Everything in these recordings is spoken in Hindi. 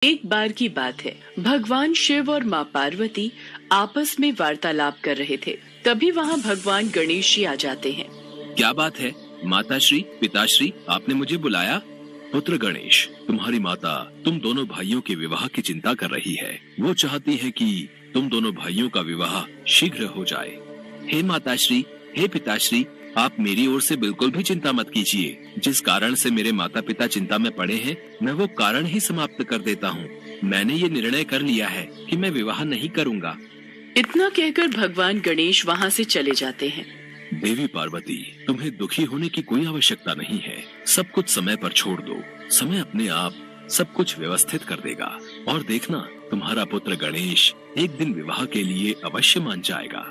एक बार की बात है, भगवान शिव और माँ पार्वती आपस में वार्तालाप कर रहे थे। तभी वहाँ भगवान गणेश जी आ जाते हैं। क्या बात है माताश्री, पिताश्री, आपने मुझे बुलाया? पुत्र गणेश, तुम्हारी माता तुम दोनों भाइयों के विवाह की चिंता कर रही है। वो चाहती है कि तुम दोनों भाइयों का विवाह शीघ्र हो जाए। हे माताश्री, हे पिताश्री, आप मेरी ओर से बिल्कुल भी चिंता मत कीजिए। जिस कारण से मेरे माता पिता चिंता में पड़े हैं, मैं वो कारण ही समाप्त कर देता हूँ। मैंने ये निर्णय कर लिया है कि मैं विवाह नहीं करूँगा। इतना कहकर भगवान गणेश वहाँ से चले जाते हैं। देवी पार्वती, तुम्हें दुखी होने की कोई आवश्यकता नहीं है। सब कुछ समय पर छोड़ दो। समय अपने आप सब कुछ व्यवस्थित कर देगा। और देखना, तुम्हारा पुत्र गणेश एक दिन विवाह के लिए अवश्य मान जाएगा।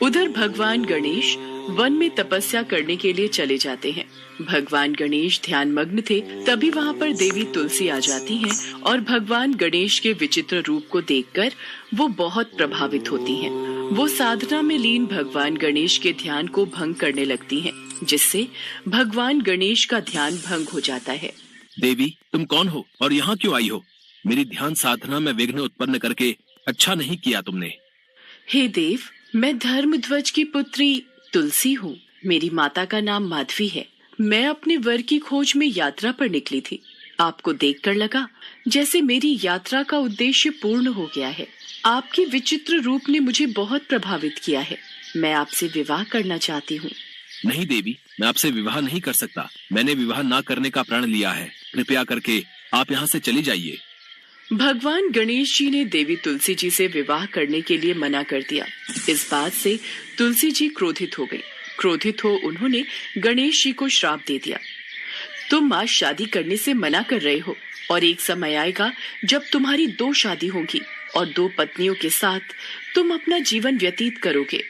उधर भगवान गणेश वन में तपस्या करने के लिए चले जाते हैं। भगवान गणेश ध्यान मग्न थे। तभी वहाँ पर देवी तुलसी आ जाती हैं और भगवान गणेश के विचित्र रूप को देखकर वो बहुत प्रभावित होती हैं। वो साधना में लीन भगवान गणेश के ध्यान को भंग करने लगती हैं, जिससे भगवान गणेश का ध्यान भंग हो जाता है। देवी, तुम कौन हो और यहाँ क्यों आई हो? मेरी ध्यान साधना में विघ्न उत्पन्न करके अच्छा नहीं किया तुमने। हे देव, मैं धर्मध्वज की पुत्री तुलसी हूँ। मेरी माता का नाम माधवी है। मैं अपने वर की खोज में यात्रा पर निकली थी। आपको देखकर लगा जैसे मेरी यात्रा का उद्देश्य पूर्ण हो गया है। आपके विचित्र रूप ने मुझे बहुत प्रभावित किया है। मैं आपसे विवाह करना चाहती हूँ। नहीं देवी, मैं आपसे विवाह नहीं कर सकता। मैंने विवाह ना करने का प्रण लिया है। कृपया करके आप यहाँ से चली जाइए। भगवान गणेश जी ने देवी तुलसी जी से विवाह करने के लिए मना कर दिया। इस बात से तुलसी जी क्रोधित हो गई। क्रोधित हो उन्होंने गणेश जी को श्राप दे दिया। तुम आज शादी करने से मना कर रहे हो और एक समय आएगा जब तुम्हारी 2 शादी होगी और 2 पत्नियों के साथ तुम अपना जीवन व्यतीत करोगे।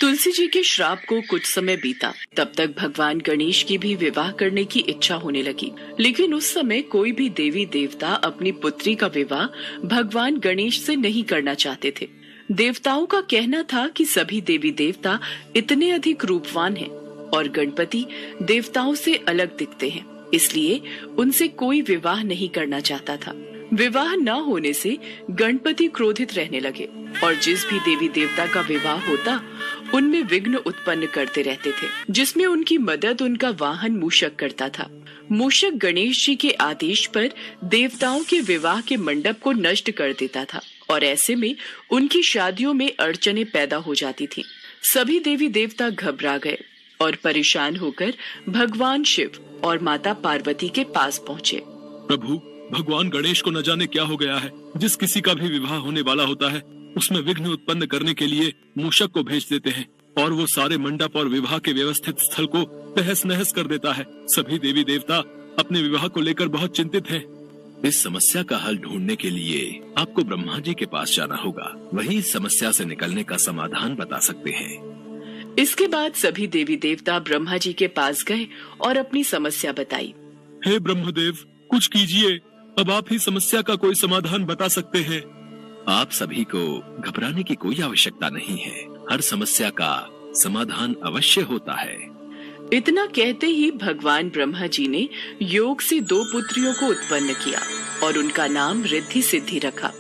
तुलसी जी के श्राप को कुछ समय बीता। तब तक भगवान गणेश की भी विवाह करने की इच्छा होने लगी, लेकिन उस समय कोई भी देवी देवता अपनी पुत्री का विवाह भगवान गणेश से नहीं करना चाहते थे। देवताओं का कहना था कि सभी देवी देवता इतने अधिक रूपवान हैं और गणपति देवताओं से अलग दिखते हैं, इसलिए उनसे कोई विवाह नहीं करना चाहता था। विवाह न होने से गणपति क्रोधित रहने लगे और जिस भी देवी देवता का विवाह होता उनमें विघ्न उत्पन्न करते रहते थे, जिसमें उनकी मदद उनका वाहन मूषक करता था। मूषक गणेश जी के आदेश पर देवताओं के विवाह के मंडप को नष्ट कर देता था और ऐसे में उनकी शादियों में अड़चनें पैदा हो जाती थी। सभी देवी देवता घबरा गए और परेशान होकर भगवान शिव और माता पार्वती के पास पहुँचे। प्रभु, भगवान गणेश को न जाने क्या हो गया है। जिस किसी का भी विवाह होने वाला होता है उसमें विघ्न उत्पन्न करने के लिए मूषक को भेज देते हैं और वो सारे मंडप और विवाह के व्यवस्थित स्थल को तहस नहस कर देता है। सभी देवी देवता अपने विवाह को लेकर बहुत चिंतित हैं। इस समस्या का हल ढूंढने के लिए आपको ब्रह्मा जी के पास जाना होगा। वही इस समस्या से निकलने का समाधान बता सकते हैं। इसके बाद सभी देवी देवता ब्रह्मा जी के पास गए और अपनी समस्या बताई। हे ब्रह्मदेव, कुछ कीजिए। अब आप ही समस्या का कोई समाधान बता सकते हैं। आप सभी को घबराने की कोई आवश्यकता नहीं है। हर समस्या का समाधान अवश्य होता है। इतना कहते ही भगवान ब्रह्मा जी ने योग से 2 पुत्रियों को उत्पन्न किया और उनका नाम रिद्धि सिद्धि रखा।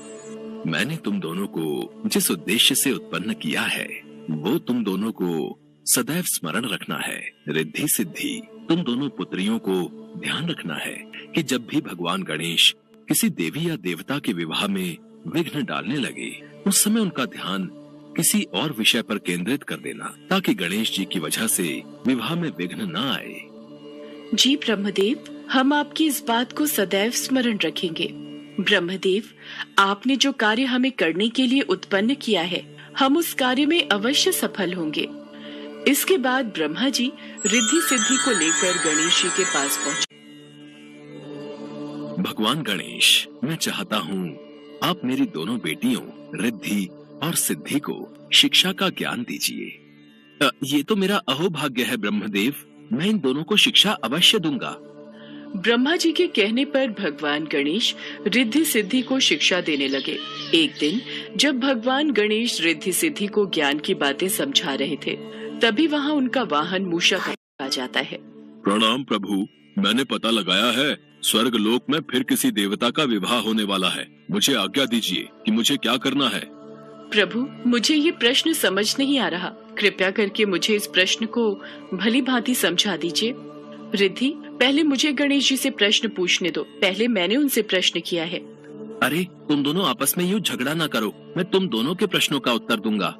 मैंने तुम दोनों को जिस उद्देश्य से उत्पन्न किया है वो तुम दोनों को सदैव स्मरण रखना है। रिद्धि सिद्धि, तुम दोनों पुत्रियों को ध्यान रखना है कि जब भी भगवान गणेश किसी देवी या देवता के विवाह में विघ्न डालने लगे उस समय उनका ध्यान किसी और विषय पर केंद्रित कर देना, ताकि गणेश जी की वजह से विवाह में विघ्न न आए। जी ब्रह्मदेव, हम आपकी इस बात को सदैव स्मरण रखेंगे। ब्रह्मदेव, आपने जो कार्य हमें करने के लिए उत्पन्न किया है, हम उस कार्य में अवश्य सफल होंगे। इसके बाद ब्रह्मा जी रिद्धि सिद्धि को लेकर गणेश जी के पास पहुँचे। भगवान गणेश, मैं चाहता हूँ आप मेरी दोनों बेटियों रिद्धि और सिद्धि को शिक्षा का ज्ञान दीजिए। ये तो मेरा अहोभाग्य है ब्रह्मदेव। मैं इन दोनों को शिक्षा अवश्य दूंगा। ब्रह्मा जी के कहने पर भगवान गणेश रिद्धि सिद्धि को शिक्षा देने लगे। एक दिन जब भगवान गणेश रिद्धि सिद्धि को ज्ञान की बातें समझा रहे थे, तभी वहाँ उनका वाहन मूषक आ जाता है। प्रणाम प्रभु, मैंने पता लगाया है स्वर्ग लोक में फिर किसी देवता का विवाह होने वाला है। मुझे आज्ञा दीजिए कि मुझे क्या करना है। प्रभु, मुझे ये प्रश्न समझ नहीं आ रहा। कृपया करके मुझे इस प्रश्न को भली भांति समझा दीजिए। रिद्धि, पहले मुझे गणेश जी से प्रश्न पूछने दो। पहले मैंने उनसे प्रश्न किया है। अरे, तुम दोनों आपस में यूं झगड़ा ना करो। मैं तुम दोनों के प्रश्नों का उत्तर दूंगा।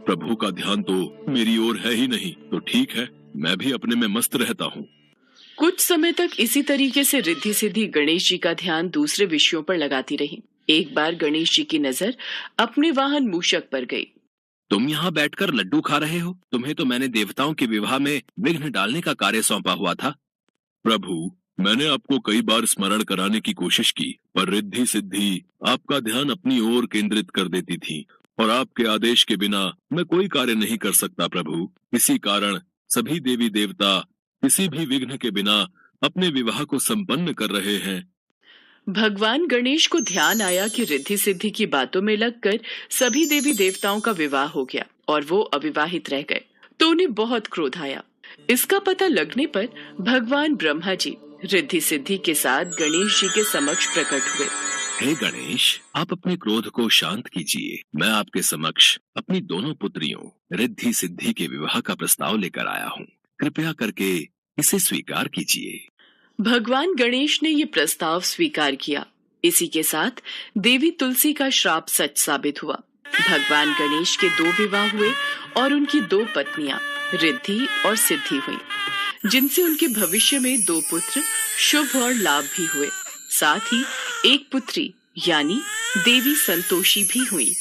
प्रभु का ध्यान तो मेरी ओर है ही नहीं, तो ठीक है, मैं भी अपने में मस्त रहता हूँ। कुछ समय तक इसी तरीके से रिद्धि सिद्धि गणेश जी का ध्यान दूसरे विषयों पर लगाती रही। एक बार गणेश जी की नजर अपने वाहन मूषक पर गई। तुम यहाँ बैठकर लड्डू खा रहे हो? तुम्हें तो मैंने देवताओं के विवाह में विघ्न डालने का कार्य सौंपा हुआ था। प्रभु, मैंने आपको कई बार स्मरण कराने की कोशिश की, पर रिद्धि सिद्धि आपका ध्यान अपनी ओर केंद्रित कर देती थी, और आपके आदेश के बिना मैं कोई कार्य नहीं कर सकता प्रभु। इसी कारण सभी देवी देवता किसी भी विघ्न के बिना अपने विवाह को संपन्न कर रहे हैं। भगवान गणेश को ध्यान आया कि रिद्धि सिद्धि की बातों में लगकर सभी देवी देवताओं का विवाह हो गया और वो अविवाहित रह गए, तो उन्हें बहुत क्रोध आया। इसका पता लगने पर भगवान ब्रह्मा जी रिद्धि सिद्धि के साथ गणेश जी के समक्ष प्रकट हुए। हे गणेश, आप अपने क्रोध को शांत कीजिए। मैं आपके समक्ष अपनी दोनों पुत्रियों रिद्धि सिद्धि के विवाह का प्रस्ताव लेकर आया हूँ। कृपया करके इसे स्वीकार कीजिए। भगवान गणेश ने ये प्रस्ताव स्वीकार किया। इसी के साथ देवी तुलसी का श्राप सच साबित हुआ। भगवान गणेश के 2 विवाह हुए और उनकी 2 पत्नियां रिद्धि और सिद्धि हुईं, जिनसे उनके भविष्य में 2 पुत्र शुभ और लाभ भी हुए। साथ ही एक पुत्री यानी देवी संतोषी भी हुई।